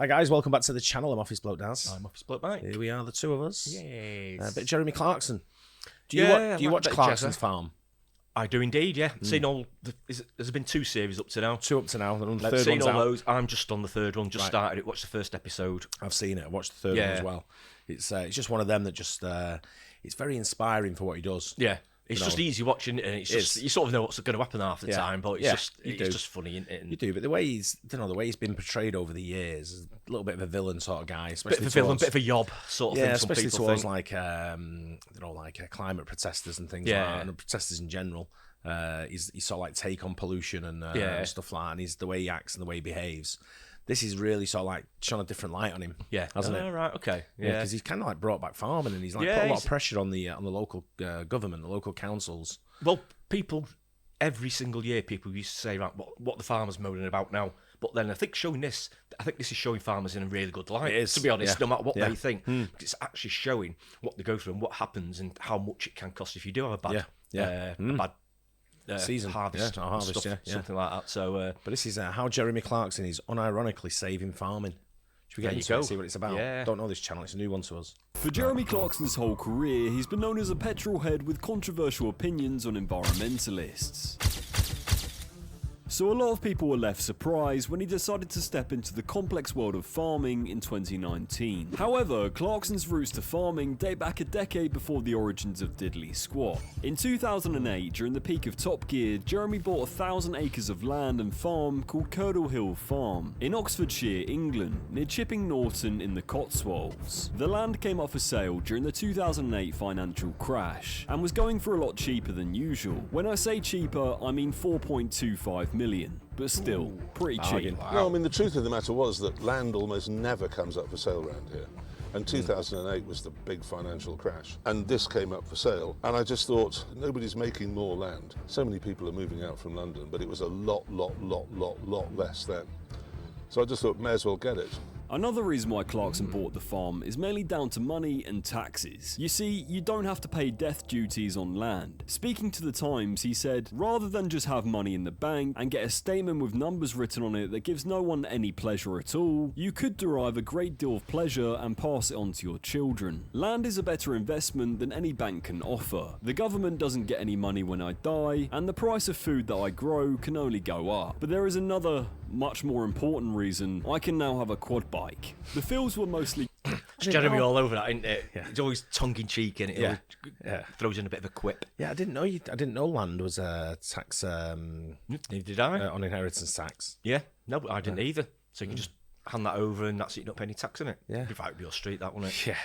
Hi guys, welcome back to the channel. I'm Office Bloke Daz. I'm Office Bloke Mike. Here we are, the two of us. Yes. A bit of Jeremy Clarkson. Do you watch Clarkson's Farm? I do indeed, yeah. Seen all. There's been 2 series up to now. 2 up to now. The Like, third seen one's all out. those. I'm just on the 3rd one. Just Right. started it. Watched the first episode. I've seen it. I watched the 3rd one as well. It's just one of them that just it's very inspiring for what he does. Yeah. It's just easy watching it, and it's just you sort of know what's going to happen half the time, but it's just funny, isn't it? And you do, but the way he's been portrayed over the years, is a little bit of a villain sort of guy, especially bit of a villain, bit of a yob sort of thing. Especially some people towards think. like climate protesters and things like that, and protesters in general. He's sort of like take on pollution and stuff like that, and he's the way he acts and the way he behaves. This is really sort of like shone a different light on him, hasn't it? Right, okay, because he's kind of like brought back farming, and he's like put a lot of pressure on the local government, the local councils. Well, people every single year, people used to say, right, what the farmers moaning about now. But then I think this is showing farmers in a really good light. It is, to be honest, no matter what they think, it's actually showing what they go through and what happens and how much it can cost if you do have a bad season harvest, stuff, something like that. So, but this is how Jeremy Clarkson is unironically saving farming. Should we get into it and see what it's about? Yeah. Don't know this channel; it's a new one to us. For Jeremy Clarkson's whole career, he's been known as a petrol head with controversial opinions on environmentalists. So a lot of people were left surprised when he decided to step into the complex world of farming in 2019. However, Clarkson's roots to farming date back a decade before the origins of Diddley Squat. In 2008, during the peak of Top Gear, Jeremy bought 1,000 acres of land and farm called Curdle Hill Farm in Oxfordshire, England, near Chipping Norton in the Cotswolds. The land came up for sale during the 2008 financial crash and was going for a lot cheaper than usual. When I say cheaper, I mean 4.25 million, but still pretty cheap. No, I mean the truth of the matter was that land almost never comes up for sale around here. And 2008 was the big financial crash. And this came up for sale. And I just thought, nobody's making more land. So many people are moving out from London, but it was a lot less then. So I just thought, may as well get it. Another reason why Clarkson bought the farm is mainly down to money and taxes. You see, you don't have to pay death duties on land. Speaking to the Times, he said, rather than just have money in the bank and get a statement with numbers written on it that gives no one any pleasure at all, you could derive a great deal of pleasure and pass it on to your children. Land is a better investment than any bank can offer. The government doesn't get any money when I die, and the price of food that I grow can only go up. But there is another, much more important reason. I can now have a quad bike. The fields were mostly... It's Jeremy all over that, isn't it? Yeah. It's always tongue-in-cheek, and it throws in a bit of a quip. Yeah, I didn't know land was a tax. Neither did I. On inheritance tax. Yeah, no, but I didn't either. So you can just hand that over, and that's it. You don't pay any tax on it. Yeah, if out your street, that wouldn't it? Yeah.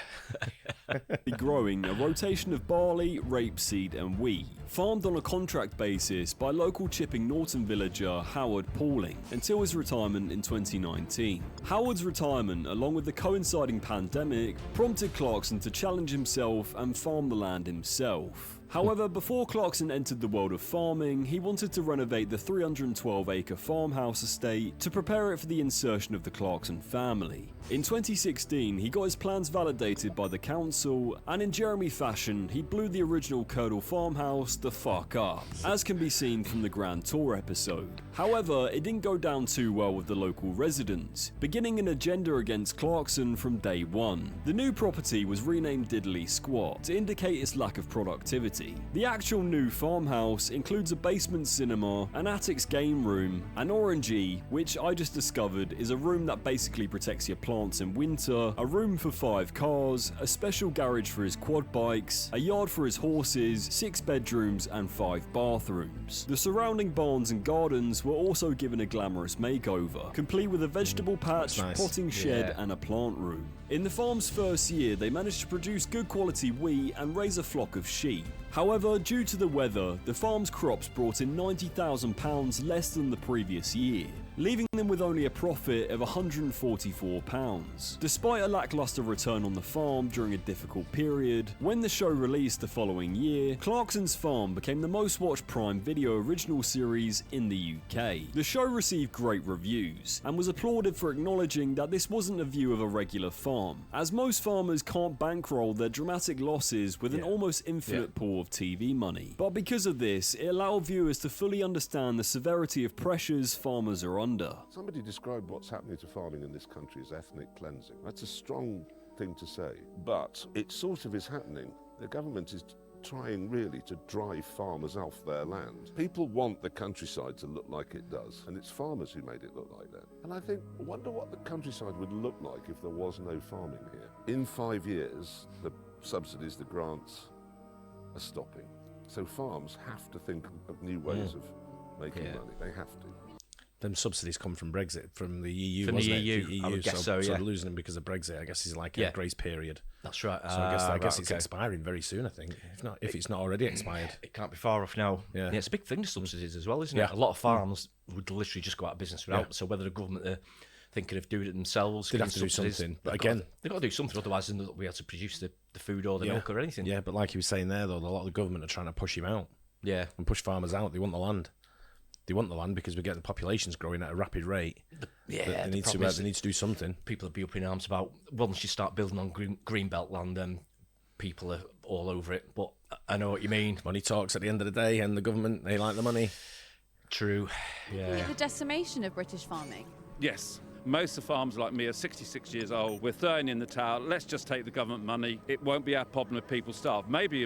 growing a rotation of barley, rapeseed and wheat, farmed on a contract basis by local Chipping Norton villager Howard Pauling until his retirement in 2019. Howard's retirement, along with the coinciding pandemic, prompted Clarkson to challenge himself and farm the land himself. However, before Clarkson entered the world of farming, he wanted to renovate the 312-acre farmhouse estate to prepare it for the insertion of the Clarkson family. In 2016, he got his plans validated by the council, and in Jeremy fashion, he blew the original Curdle farmhouse the fuck up, as can be seen from the Grand Tour episode. However, it didn't go down too well with the local residents, beginning an agenda against Clarkson from day one. The new property was renamed Diddley Squat to indicate its lack of productivity. The actual new farmhouse includes a basement cinema, an attic's game room, an orangey, which I just discovered is a room that basically protects your plants in winter, a room for 5 cars, a special garage for his quad bikes, a yard for his horses, 6 bedrooms and 5 bathrooms. The surrounding barns and gardens were also given a glamorous makeover, complete with a vegetable patch, potting shed and a plant room. In the farm's first year, they managed to produce good quality wheat and raise a flock of sheep. However, due to the weather, the farm's crops brought in £90,000 less than the previous year, leaving them with only a profit of £144. Despite a lackluster return on the farm during a difficult period, when the show released the following year, Clarkson's Farm became the most watched Prime Video original series in the UK. The show received great reviews, and was applauded for acknowledging that this wasn't a view of a regular farm, as most farmers can't bankroll their dramatic losses with an almost infinite pool of TV money. But because of this, it allowed viewers to fully understand the severity of pressures farmers are under. under. Somebody described what's happening to farming in this country as ethnic cleansing. That's a strong thing to say, but it sort of is happening. The government is trying really to drive farmers off their land. People want the countryside to look like it does, and it's farmers who made it look like that. And I think, I wonder what the countryside would look like if there was no farming here. In 5 years, the subsidies, the grants are stopping. So farms have to think of new ways of making money. They have to. Them subsidies come from Brexit, from the EU, from wasn't the EU, it? The EU, I would guess so, so losing them because of Brexit, I guess, is like a grace period. That's right. So I guess it's expiring very soon, I think. If it's not already expired. It can't be far off now. Yeah. It's a big thing, the subsidies as well, isn't it? A lot of farms would literally just go out of business without. So whether the government are thinking of doing it themselves, they'd have to do something. But again, they've got to do something, otherwise they're not going to be able to produce the food or the milk or anything. Yeah, but like you were saying there, though, a lot of the government are trying to push him out. Yeah. And push farmers out. They want the land. They want the land because we get the population's growing at a rapid rate. They need to do something. People will be up in arms about once you start building on green belt land, then people are all over it. But I know what you mean. Money talks at the end of the day, and the government, they like the money. True. Yeah. The decimation of British farming. Yes. Most of the farmers like me are 66 years old. We're throwing in the towel. Let's just take the government money. It won't be our problem if people starve. Maybe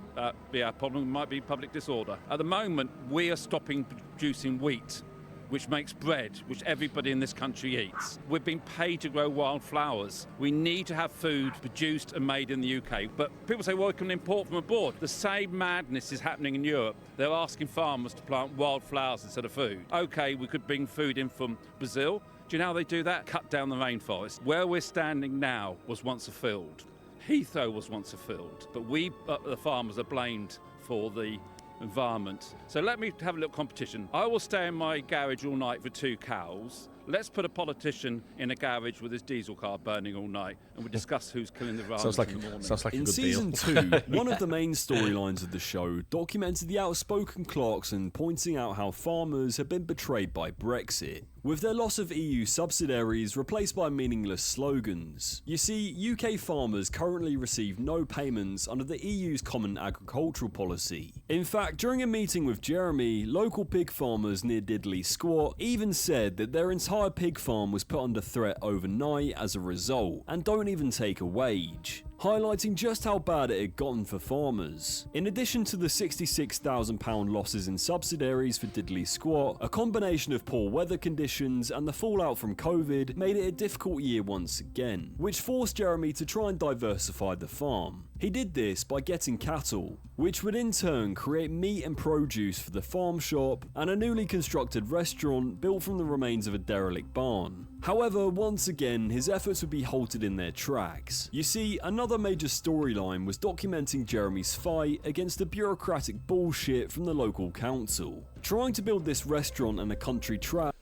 be our problem. It might be public disorder. At the moment, we are stopping producing wheat, which makes bread, which everybody in this country eats. We've been paid to grow wildflowers. We need to have food produced and made in the UK. But people say, well, we can import from abroad. The same madness is happening in Europe. They're asking farmers to plant wildflowers instead of food. OK, we could bring food in from Brazil. Do you know how they do that? Cut down the rainforest. Where we're standing now was once a field. Heathrow was once a field. But we, the farmers, are blamed for the environment. So let me have a little competition. I will stay in my garage all night for 2 cows. Let's put a politician in a garage with his diesel car burning all night, and we discuss who's killing the environment in the morning. Sounds like a in good season deal. 2, one of the main storylines of the show documented the outspoken Clarkson pointing out how farmers have been betrayed by Brexit, with their loss of EU subsidiaries replaced by meaningless slogans. You see, UK farmers currently receive no payments under the EU's Common Agricultural Policy. In fact, during a meeting with Jeremy, local pig farmers near Diddley Squat even said that their entire pig farm was put under threat overnight as a result, and don't even take a wage, highlighting just how bad it had gotten for farmers. In addition to the £66,000 losses in subsidiaries for Diddley Squat, a combination of poor weather conditions and the fallout from COVID made it a difficult year once again, which forced Jeremy to try and diversify the farm. He did this by getting cattle, which would in turn create meat and produce for the farm shop and a newly constructed restaurant built from the remains of a derelict barn. However, once again, his efforts would be halted in their tracks. You see, another major storyline was documenting Jeremy's fight against the bureaucratic bullshit from the local council. Trying to build this restaurant and a country track.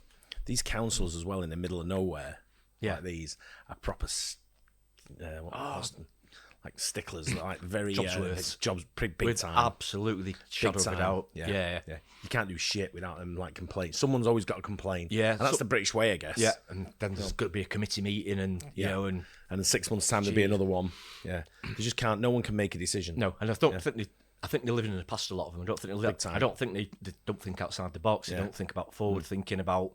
These councils as well in the middle of nowhere, like these, are proper like sticklers, like very jobs big time, absolutely shadow of a doubt. Yeah. You can't do shit without them like complaining. Someone's always got to complain. Yeah, and that's the British way, I guess. Yeah, and then there's got to be a committee meeting, and you know, and in 6 months' time there'll be another one. Yeah, you just can't. No one can make a decision. No, and I don't think I think they're living in the past. A lot of them. I don't think they don't think outside the box. They don't think about forward thinking about.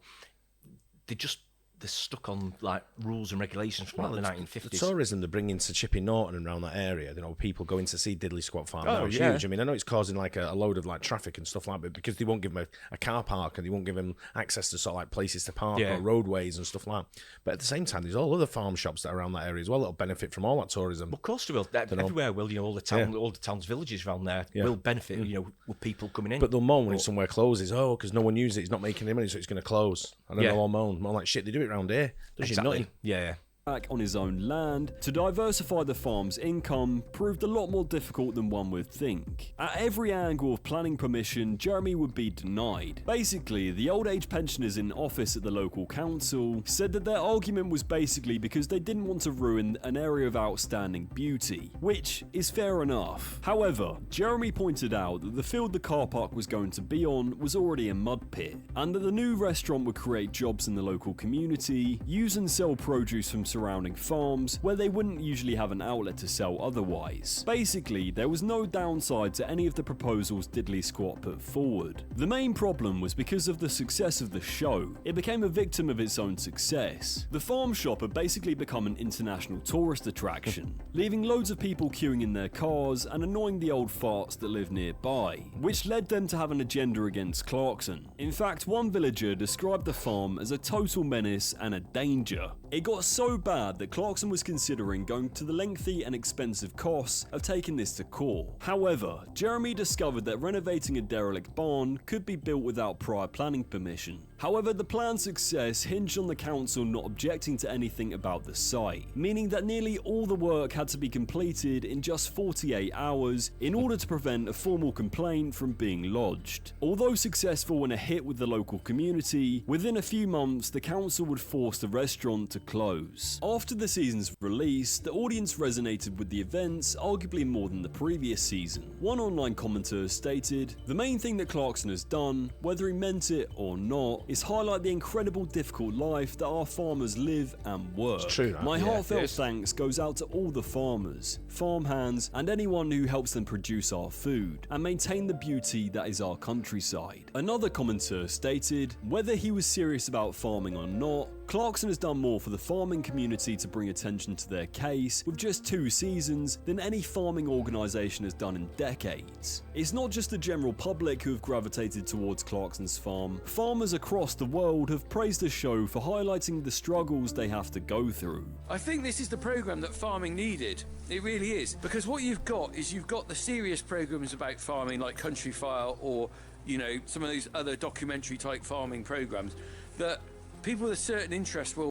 They're stuck on like rules and regulations from the 1950s. The tourism they're bringing to Chipping Norton and around that area, you know, people going to see Diddley Squat Farm. Now, it's huge. I mean, I know it's causing like a load of like traffic and stuff like that, because they won't give them a car park and they won't give them access to sort of like places to park or roadways and stuff like that. But at the same time, there's all other farm shops that are around that area as well that'll benefit from all that tourism. Well, of course they will. Everywhere will, you know, all the towns, villages around there will benefit, you know, with people coming in. But they'll moan when somewhere closes, because no one uses it, it's not making any money, so it's going to close. And then they'll all moan. More like, shit, they do it around here. Exactly. Yeah. Back on his own land to diversify the farm's income proved a lot more difficult than one would think. At every angle of planning permission, Jeremy would be denied. Basically, the old age pensioners in office at the local council said that their argument was basically because they didn't want to ruin an area of outstanding beauty, which is fair enough. However, Jeremy pointed out that the field the car park was going to be on was already a mud pit, and that the new restaurant would create jobs in the local community, use and sell produce from surrounding farms where they wouldn't usually have an outlet to sell otherwise. Basically, there was no downside to any of the proposals Diddley Squat put forward. The main problem was because of the success of the show, it became a victim of its own success. The farm shop had basically become an international tourist attraction, leaving loads of people queuing in their cars and annoying the old farts that live nearby, which led them to have an agenda against Clarkson. In fact, one villager described the farm as a total menace and a danger. It got so bad that Clarkson was considering going to the lengthy and expensive costs of taking this to court. However, Jeremy discovered that renovating a derelict barn could be built without prior planning permission. However, the plan's success hinged on the council not objecting to anything about the site, meaning that nearly all the work had to be completed in just 48 hours in order to prevent a formal complaint from being lodged. Although successful and a hit with the local community, within a few months the council would force the restaurant to close. After the season's release, the audience resonated with the events arguably more than the previous season. One online commenter stated, "The main thing that Clarkson has done, whether he meant it or not, is highlight the incredible difficult life that our farmers live and work. It's true, My heartfelt thanks goes out to all the farmers, farmhands, and anyone who helps them produce our food and maintain the beauty that is our countryside." Another commenter stated, "Whether he was serious about farming or not, Clarkson has done more for the farming community to bring attention to their case with just 2 seasons than any farming organisation has done in decades. It's not just the general public who have gravitated towards Clarkson's farm. Farmers across the world have praised the show for highlighting the struggles they have to go through." I think this is the programme that farming needed. It really is. Because what you've got is you've got the serious programmes about farming like Country File or, you know, some of these other documentary type farming programmes that people with a certain interest will...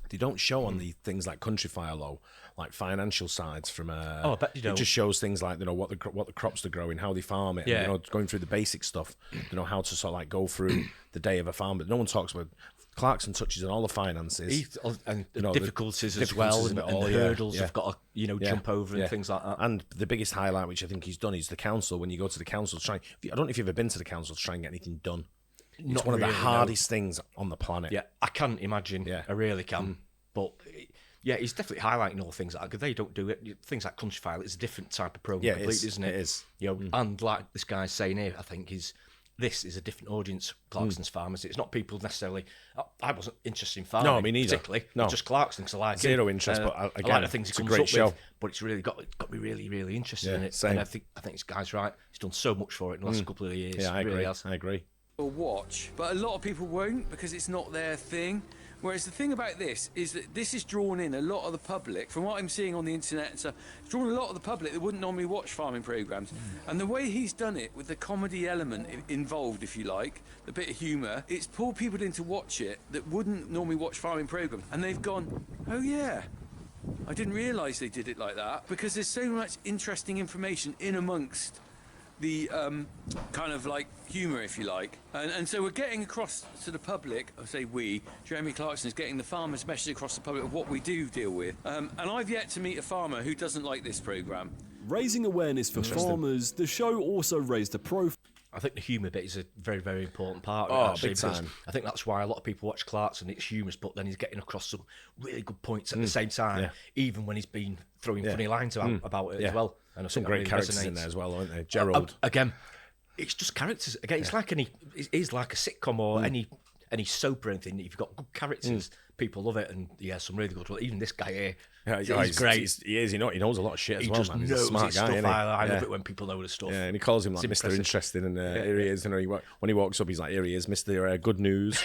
They don't show on the things like Country File though, like financial sides from I bet you don't. It just shows things like, you know, what the crops they're growing, how they farm it, and, you know, going through the basic stuff, you know, how to sort of like go through the day of a farm. But no one talks about... Clarkson touches on all the finances and you know, difficulties the as well, and the hurdles you've got to, you know, jump over and things like that. And the biggest highlight, which I think he's done, is the council. When you go to the council to try, I don't know if you've ever been to the council to try and get anything done. It's one of the hardest things on the planet. Yeah, I can't imagine. Yeah. I really can. But yeah, he's definitely highlighting all things like that. They don't do it. Things like Country File, it's a different type of program, isn't it? It is. You know, and like this guy's saying here, I think this is a different audience, Clarkson's farmers. It's not people necessarily... I wasn't interested in farming, no, me neither. Particularly. No. Just Clarkson, because I like Zero interest, but again, I like the things he it's a comes great up show. with, but it's really got me really, really interested in it. Same. And I think this guy's right. He's done so much for it in the last couple of years. Yeah, I agree. I agree. Watch, but a lot of people won't because it's not their thing. Whereas the thing about this is that this is drawn in a lot of the public, from what I'm seeing on the internet and stuff, it's drawn a lot of the public that wouldn't normally watch farming programmes. And the way he's done it, with the comedy element involved, if you like, the bit of humour, it's pulled people in to watch it that wouldn't normally watch farming programmes. And they've gone, oh yeah, I didn't realise they did it like that, because there's so much interesting information in amongst the kind of like humour, if you like, and so we're getting across to the public. I say we, Jeremy Clarkson is getting the farmers' message across to the public of what we do deal with, and I've yet to meet a farmer who doesn't like this programme. Raising awareness for farmers, the show also raised a profile. I think the humour bit is a very, very important part of it, actually, big time. I think that's why a lot of people watch Clarkson. It's humorous, but then he's getting across some really good points at the same time, even when he's been throwing funny lines about it as well. And some great characters in there as well, aren't they? Gerald. Again, it's just characters. Again, it's like it is like a sitcom or any soap or anything. You've got good characters, people love it, and some really good. Even this guy here, he's great. He is. He knows a lot of shit as well, just man. He's knows a smart his guy. Stuff. I love it when people know the stuff. Yeah, and he calls him like Mr. Interesting, and here he is. You know, when he walks up, he's like, "Here he is, Mr. Good News."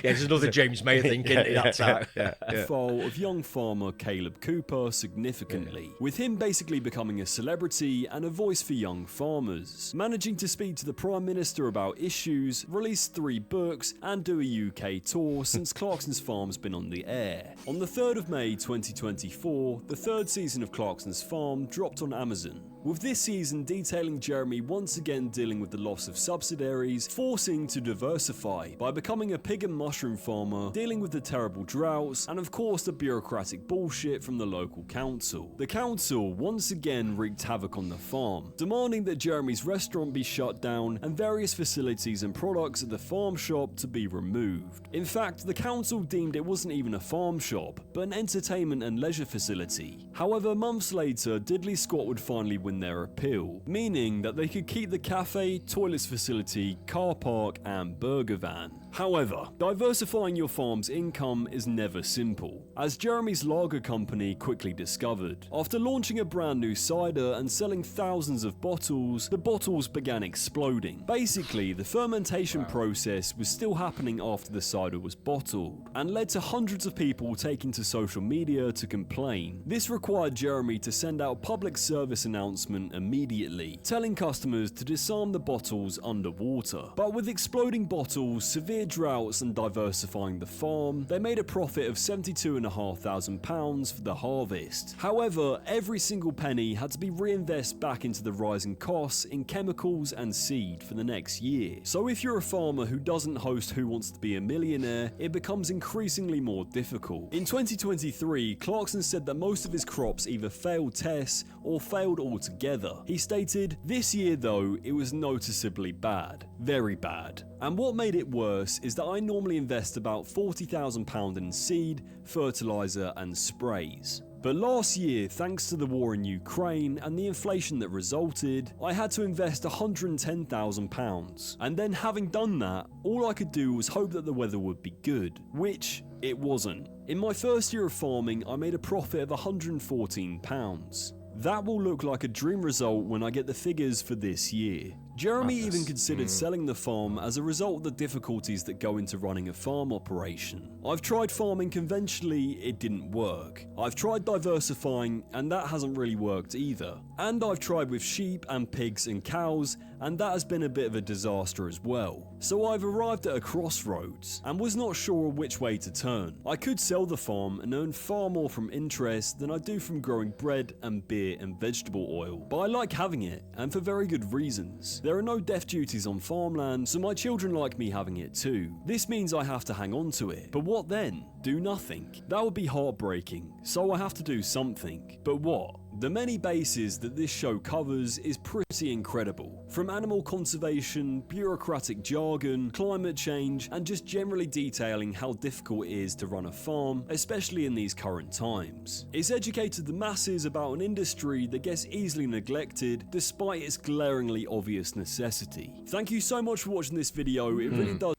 There's another James May thing in that time. Profile of young farmer Caleb Cooper significantly, with him basically becoming a celebrity and a voice for young farmers, managing to speak to the Prime Minister about issues, release 3 books, and do a UK tour since Clarkson's Farm's been on the air. On the 3rd of May 2024, the 3rd season of Clarkson's Farm dropped on Amazon. with this season detailing Jeremy once again dealing with the loss of subsidiaries, forcing to diversify by becoming a pig and mushroom farmer, dealing with the terrible droughts, and of course the bureaucratic bullshit from the local council. The council once again wreaked havoc on the farm, demanding that Jeremy's restaurant be shut down and various facilities and products at the farm shop to be removed. In fact, the council deemed it wasn't even a farm shop, but an entertainment and leisure facility. However, months later, Diddley Squat would finally win their appeal, meaning that they could keep the cafe, toilets facility, car park, and burger van. However, diversifying your farm's income is never simple, as Jeremy's lager company quickly discovered. After launching a brand new cider and selling thousands of bottles, the bottles began exploding. Basically, the fermentation process was still happening after the cider was bottled, and led to hundreds of people taking to social media to complain. This required Jeremy to send out a public service announcement immediately, telling customers to disarm the bottles underwater. But with exploding bottles, severe droughts and diversifying the farm, they made a profit of £72,500 for the harvest. However, every single penny had to be reinvested back into the rising costs in chemicals and seed for the next year. So if you're a farmer who doesn't host Who Wants to Be a Millionaire, it becomes increasingly more difficult. In 2023, Clarkson said that most of his crops either failed tests or failed altogether. He stated, "This year though, it was noticeably bad. Very bad. And what made it worse is that I normally invest about £40,000 in seed, fertiliser and sprays. But last year, thanks to the war in Ukraine and the inflation that resulted, I had to invest £110,000. And then having done that, all I could do was hope that the weather would be good, which it wasn't. In my first year of farming, I made a profit of £114. That will look like a dream result when I get the figures for this year." Jeremy even considered selling the farm as a result of the difficulties that go into running a farm operation. "I've tried farming conventionally, it didn't work. I've tried diversifying, and that hasn't really worked either. And I've tried with sheep and pigs and cows, and that has been a bit of a disaster as well. So I've arrived at a crossroads, and was not sure which way to turn. I could sell the farm and earn far more from interest than I do from growing bread and beer and vegetable oil, but I like having it, and for very good reasons. There are no death duties on farmland, so my children like me having it too. This means I have to hang on to it. But what then? Do nothing? That would be heartbreaking, so I have to do something. But what? The many bases that this show covers is pretty incredible. From animal conservation, bureaucratic jargon, climate change, and just generally detailing how difficult it is to run a farm, especially in these current times. It's educated the masses about an industry that gets easily neglected despite its glaringly obvious necessity. Thank you so much for watching this video, it really does.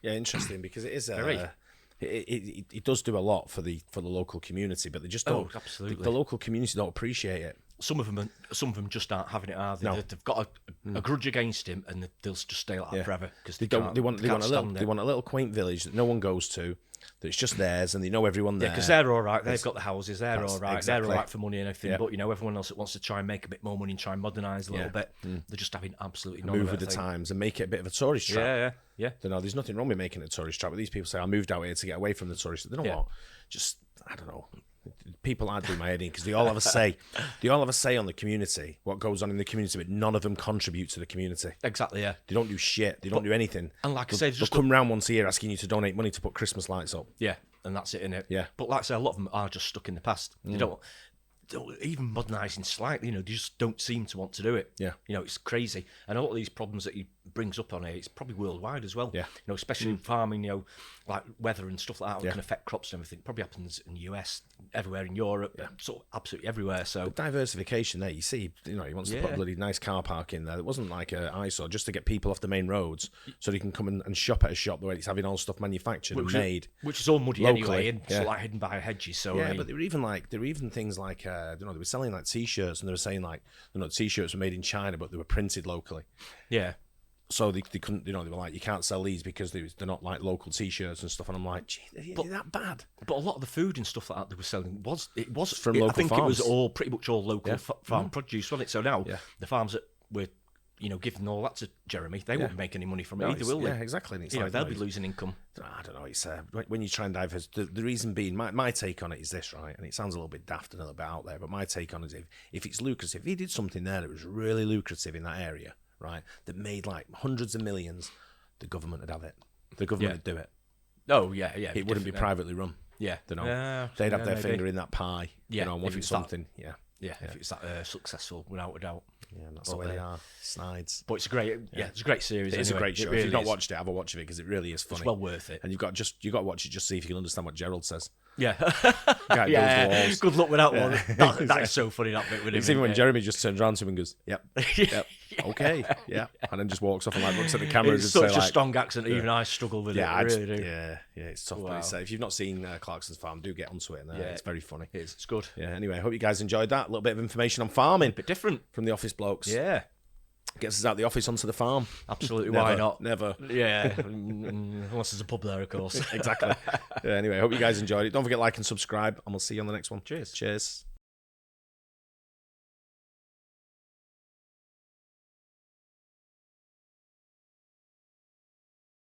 Yeah, interesting, because it is it does do a lot for the local community, but they just don't. Absolutely. The local community don't appreciate it. Some of them just aren't having it, are they? No. They've got a grudge against him, and they'll just stay like that forever because They want a little quaint village that no one goes to, that's just theirs, and they know everyone there. Yeah, because they're all right. They've got the houses. They're all right. Exactly. They're all right for money and everything. Yeah. But everyone else that wants to try and make a bit more money and try and modernise a little bit, they're just having absolutely none move of it. with the times and make it a bit of a tourist trap. Yeah. There's nothing wrong with making it a tourist trap, but these people say, "I moved out here to get away from the tourists." They know what? Just, I don't know. People aren't doing my head in because they all have a say. They all have a say on the community, what goes on in the community, but none of them contribute to the community. Exactly, yeah. They don't do shit. They don't do anything. And like I say, they'll come round once a year asking you to donate money to put Christmas lights up. Yeah, and that's it, innit? Yeah. But like I say, a lot of them are just stuck in the past. They don't even modernising slightly, they just don't seem to want to do it. Yeah. It's crazy. And a lot of these problems that he brings up on here, it's probably worldwide as well. Yeah. Especially in farming, like weather and stuff like that Yeah. can affect crops and everything. It probably happens in the US, everywhere in Europe, sort of absolutely everywhere. So But diversification there, you see, he wants to put a bloody nice car park in there. It wasn't like an eyesore, just to get people off the main roads so they can come and shop at a shop where it's having all stuff manufactured and made. Which is all muddy locally. anyway, and sort of like hidden by hedges. So but there were even things like they were selling like t-shirts, and they were saying like t-shirts were made in China but they were printed locally. Yeah. So they couldn't, they were like, you can't sell these because they're not like local t-shirts and stuff. And I'm like, gee, are they that bad? But a lot of the food and stuff like that they were selling was from local I think farms. It was all pretty much all local farm produce, wasn't it? So now the farms that we're giving all that to Jeremy, they won't make any money from it either, will they? Yeah, exactly. And it's they'll be losing income. I don't know. It's when you try and diverse. The reason being, my take on it is this, right? And it sounds a little bit daft and a little bit out there, but my take on it is if it's lucrative, if he did something there that was really lucrative in that area, right, that made like hundreds of millions, the government would have it. The government would do it. Oh yeah. It wouldn't be privately run. Yeah, they'd have their finger in that pie. Yeah, wanting something. Yeah, if it's that successful, without a doubt. Yeah, and that's the way they are. Snides. But it's a great, it's a great series. It's anyway. a great show. Really if you've not watched it, have a watch of it because it really is funny. It's well worth it. And you've got to watch it just to see if you can understand what Gerald says. Yeah, yeah. Good luck with that one. That is so funny, that bit with him. It's even when Jeremy just turns around to him and goes, "Yep, okay, yeah," and then just walks off and looks at the camera. It's such a strong accent. Even I struggle with it. I really do. Yeah, it's tough. Wow. But if you've not seen Clarkson's farm, do get onto it. And it's very funny. It's good. Yeah. Anyway, I hope you guys enjoyed that. A little bit of information on farming, a bit different from the office blokes. Yeah. Gets us out the office onto the farm. Absolutely, why not? Never. Yeah, unless there's a pub there, of course. Exactly. Anyway, I hope you guys enjoyed it. Don't forget to like and subscribe, and we'll see you on the next one. Cheers. Cheers.